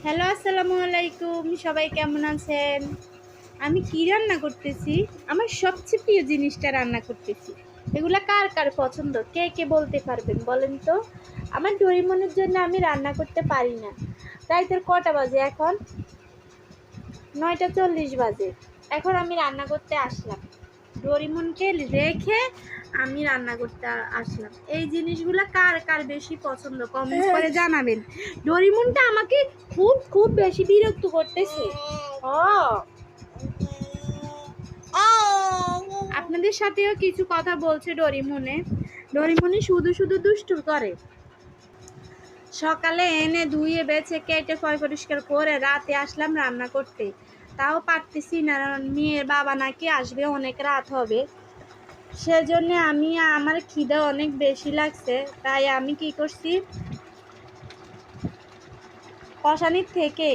Hello, আসসালামু আলাইকুম। সবাই কেমন আছেন? আমি কি রান্না করতেছি? আমার সবচেয়ে প্রিয় জিনিসটা রান্না করতেছি। এগুলা কার কার পছন্দ? কে কে বলতে পারবেন বলেন তো? আমার ডোরিমনের জন্য আমি রান্না করতে পারি না। রাইতের কটা বাজে এখন? 9:40 বাজে। এখন আমি রান্না করতে আসলাম। ডোরিমনকে রেখে আমি রান্না করতে আসলাম। এই জিনিসগুলো কার কার বেশি পছন্দ কমেন্ট করে জানাবেন। ডোরিমনটা আমাকে খুব খুব বেশি বিরক্ত করতেছে। ও আপনাদের সাথেও কিছু কথা বলছে ডোরিমনে শুধু শুধু দুষ্টু করে। সকালে এনে ধুয়ে বেছে কেটে পরিষ্কার করে রাতে আসলাম রান্না করতে, তাও পারতেছি না। মেয়ের বাবা নাকি আসবে, অনেক রাত হবে। সেজন্য আমার খিদে অনেক বেশি লাগছে, তাই আমি কি করছি, কষানির থেকে